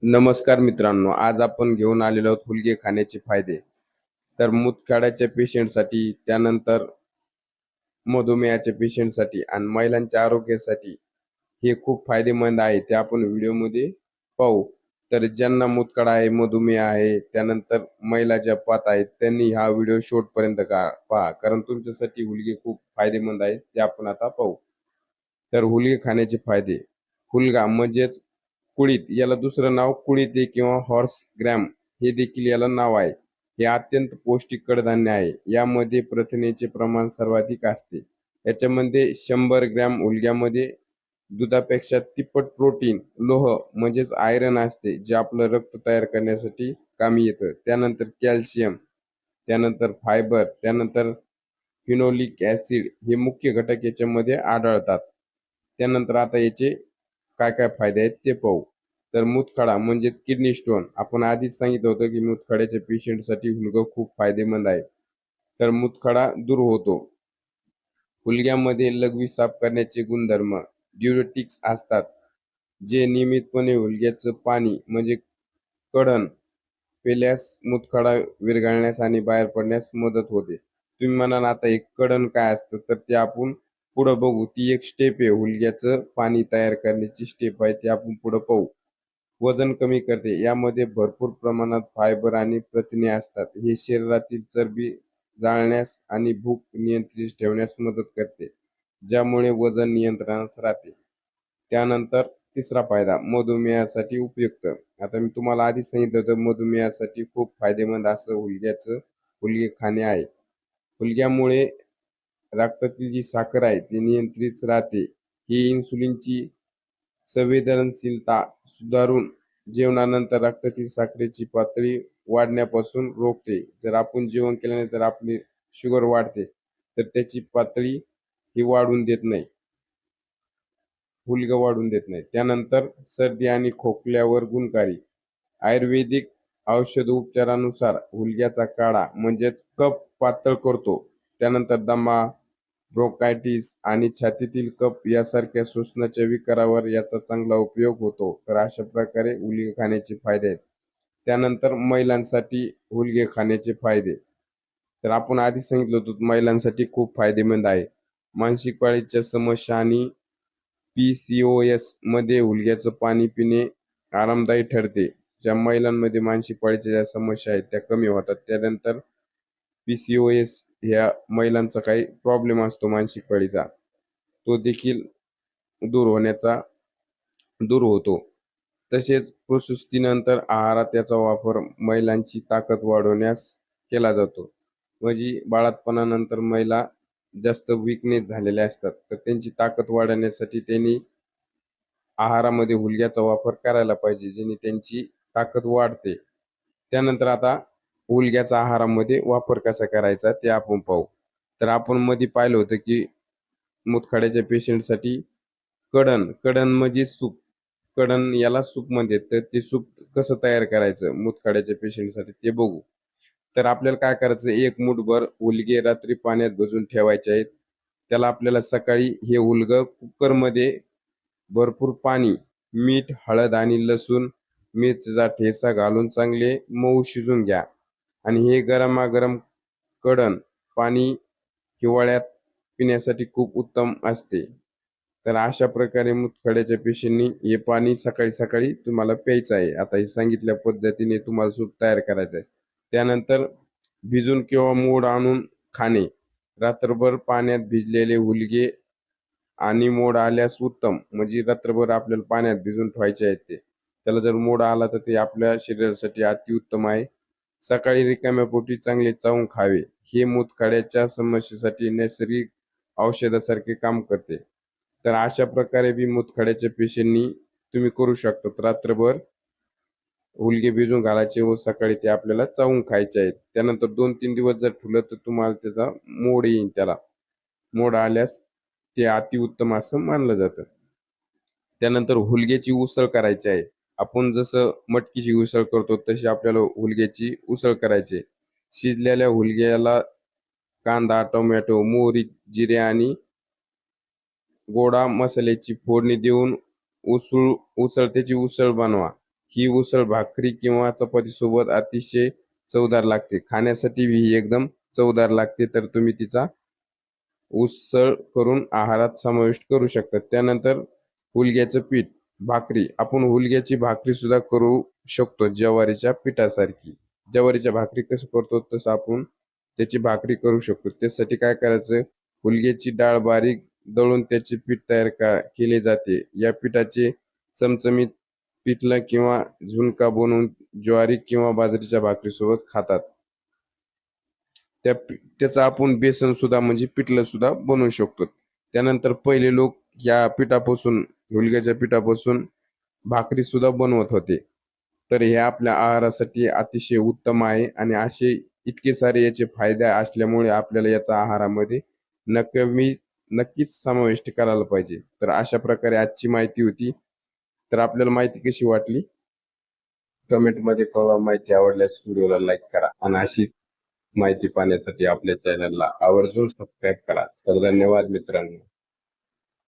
नमस्कार मित्रांनो, आज आपण घेऊन आलेलो आहोत हुलगे खाण्याचे फायदे. तर मूतखड्याच्या पेशंटसाठी, त्यानंतर मधुमेहाच्या पेशंटसाठी आणि महिलांच्या आरोग्यासाठी हे खूप फायदेमंद आहे. ते आपण व्हिडिओमध्ये पाहू. तर ज्यांना मूतखडा आहे, मधुमेह आहे, त्यानंतर महिला ज्या पाहत आहेत, त्यांनी हा व्हिडिओ शेवटपर्यंत पहा. कारण तुमच्यासाठी हुलगे खूप फायदेमंद आहेत. ते आपण आता पाहू. तर हुलगे खाण्याचे फायदे. हुलगा म्हणजेच कुळीथ, याला दुसरं नाव कुळीथ आहे किंवा हॉर्स ग्रॅम हे देखील याला नाव आहे. हे अत्यंत पौष्टिक कडधान्य आहे. यामध्ये प्रथिनेचे प्रमाण सर्वाधिक असते. याच्यामध्ये 100 ग्रॅम हुलग्यामध्ये दुधापेक्षा तिप्पट प्रोटीन, लोह म्हणजेच आयरन असते, जे आपलं रक्त तयार करण्यासाठी कामी येतं. त्यानंतर कॅल्शियम, त्यानंतर फायबर, त्यानंतर फिनोलिक ऍसिड हे मुख्य घटक याच्यामध्ये आढळतात. त्यानंतर आता याचे काय काय फायदे आहेत ते पाहू. तर मूतखडा म्हणजे किडनी स्टोन, आपण आधीच सांगितलं होतं की मूतखड्याच्या पेशंटसाठी हुलगं खूप फायदेमंद आहे. तर मूतखडा दूर होतो. हुलग्यामध्ये लघवी साफ करण्याचे गुणधर्म ड्युरेटिक्स असतात, जे नियमितपणे हुलग्याचं पाणी म्हणजे कडण पेल्यास मूतखडा विरघळण्यास आणि बाहेर पडण्यास मदत होते. तुम्ही म्हणाल आता एक कडण काय असतं, तर ते आपण पुढं बघू. ती एक स्टेप आहे, हुलग्याचं पाणी तयार करण्याची स्टेप आहे, ते आपण पुढं पाहू. वजन कमी करते. यामध्ये भरपूर प्रमाणात फायबर आणि प्रथिने असतात. हे शरीरातील चरबी जाळण्यास आणि भूक नियंत्रित ठेवण्यास मदत करते, ज्यामुळे वजन नियंत्रणात राहते. त्यानंतर तिसरा फायदा, मधुमेहासाठी उपयुक्त. आता मी तुम्हाला आधी सांगितलं होतं, मधुमेहासाठी खूप फायदेमंद असं हुलगे खाणे आहे. हुलग्यामुळे रक्तातील जी साखर आहे ती नियंत्रित राहते. ही इन्सुलिनची संवेदनशीलता सुधारून जेवणानंतर रक्तातील साखरेची पातळी वाढण्यापासून रोखते. जर आपण जेवण केल्यानंतर आपली शुगर वाढते, तर त्याची पातळी ही वाढून देत नाही, हुलगं वाढून देत नाही. त्यानंतर सर्दी आणि खोकल्यावर गुणकारी. आयुर्वेदिक औषध उपचारानुसार हुलग्याचा काढा म्हणजेच कफ पातळ करतो. त्यानंतर दमा, ब्रोंकायटिस आणि छातीतील कफ यासारख्या श्वसनाच्या विकारावर याचा चांगला उपयोग होतो. तर अशा प्रकारे हुलगे खाण्याचे फायदे आहेत. त्यानंतर महिलांसाठी हुलगे खाण्याचे फायदे. तर आपण आधी सांगितलं होतं, महिलांसाठी खूप फायदेमंद आहे. मासिक पाळीच्या समस्या आणि PCOS मध्ये हुलग्याचं पाणी पिणे आरामदायी ठरते. ज्या महिलांमध्ये मासिक पाळीच्या ज्या समस्या आहेत त्या कमी होतात. त्यानंतर PCOS ह्या महिलांचा काही प्रॉब्लेम असतो मासिक पाळीचा, तो देखील दूर होतो. तसेच प्रसूतीनंतर आहारात याचा वापर महिलांची ताकद वाढवण्यास केला जातो. म्हणजे बाळंतपणानंतर महिला जास्त वीकनेस झालेल्या असतात, तर त्यांची ताकद वाढवण्यासाठी त्यांनी आहारामध्ये हुलग्याचा वापर करायला पाहिजे, जेणे त्यांची ताकद वाढते. त्यानंतर आता हुलग्याचा आहारामध्ये वापर कसा करायचा ते आपण पाहू. तर आपण मध्ये पाहिलं होतं की मूतखड्याच्या पेशंटसाठी कडण म्हणजे सूप, कडण याला सूप म्हणतात. तर ते सूप कसं तयार करायचं मूतखड्याच्या पेशंटसाठी ते बघू. तर आपल्याला काय करायचं, एक मूठभर हुलगे रात्री पाण्यात भिजवून ठेवायचे आहेत. त्याला आपल्याला सकाळी हे हुलगं कुकरमध्ये भरपूर पाणी, मीठ, हळद आणि लसूण मिरचीचा ठेचा घालून चांगले मऊ शिजून घ्या. आणि हे गरमागरम कडण पाणी हिवाळ्यात पिण्यासाठी खूप उत्तम असते. तर अशा प्रकारे मूतखड्याच्या पेशींनी हे पाणी सकाळी सकाळी तुम्हाला प्यायचं आहे. आता हे सांगितल्या पद्धतीने तुम्हाला सूप तयार करायचं आहे. त्यानंतर भिजून किंवा मोड आणून खाणे. रात्रभर पाण्यात भिजलेले हुलगे आणि मोड आल्यास उत्तम, म्हणजे रात्रभर आपल्याला पाण्यात भिजून ठेवायचे आहेत ते. त्याला जर मोड आला तर ते आपल्या शरीरासाठी अतिउत्तम आहे. सकाळी रिकाम्या पोटी चांगले चावून खावे. हे मूतखड्याच्या समस्येसाठी नैसर्गिक औषधासारखे काम करते. तर अशा प्रकारे बी मूतखड्याच्या पेशींनी तुम्ही करू शकता. रात्रभर हुलगे भिजून घालायचे व सकाळी ते आपल्याला चावून खायचे आहेत. त्यानंतर 2-3 दिवस जर ठेवलं तर तुम्हाला त्याचा मोड येईल. त्याला मोड आल्यास ते अतिउत्तम असं मानलं जातं. त्यानंतर हुलग्याची उसळ करायची आहे. आपण जसं मटकीची उसळ करतो तशी आपल्याला हुलग्याची उसळ करायची आहे. शिजलेल्या हुलग्याला कांदा, टोमॅटो, मोहरी, जिरे आणि गोडा मसाल्याची फोडणी देऊन उसळ त्याची उसळ बनवा. ही उसळ भाकरी किंवा चपाती सोबत अतिशय चवदार लागते. खाण्यासाठी ही एकदम चवदार लागते, तर तुम्ही तिचा उसळ करून आहारात समाविष्ट करू शकता. त्यानंतर हुलग्याचं पीठ, भाकरी. आपण हुलग्याची भाकरी सुद्धा करू शकतो ज्वारीच्या पिठासारखी. ज्वारीच्या भाकरी कसं करतो तसं आपण त्याची भाकरी करू शकतो. त्यासाठी काय करायचं, हुलग्याची डाळ बारीक दळून त्याचे पीठ तयार केले जाते. या पिठाचे चमचमीत पिठलं किंवा झुणका बनवून ज्वारी किंवा बाजरीच्या भाकरीसोबत खातात. त्याचं आपण बेसन सुद्धा म्हणजे पिठलं सुद्धा बनवू शकतो. त्यानंतर पहिले लोक या पिठापासून, हुलग्याच्या पिठापासून भाकरी सुद्धा बनवत होते. तर हे आपल्या आहारासाठी अतिशय उत्तम आहे आणि असे इतके सारे याचे फायदे असल्यामुळे आपल्याला याचा आहारामध्ये नक्कीच समाविष्ट करायला पाहिजे. तर अशा प्रकारे आजची माहिती होती. तर आपल्याला माहिती कशी वाटली कमेंटमध्ये कळवा. माहिती आवडल्यास व्हिडिओला लाईक करा आणि अशी माहिती पाहण्यासाठी आपल्या चॅनलला आवर्जून सबस्क्राईब करा. तर धन्यवाद मित्रांनो.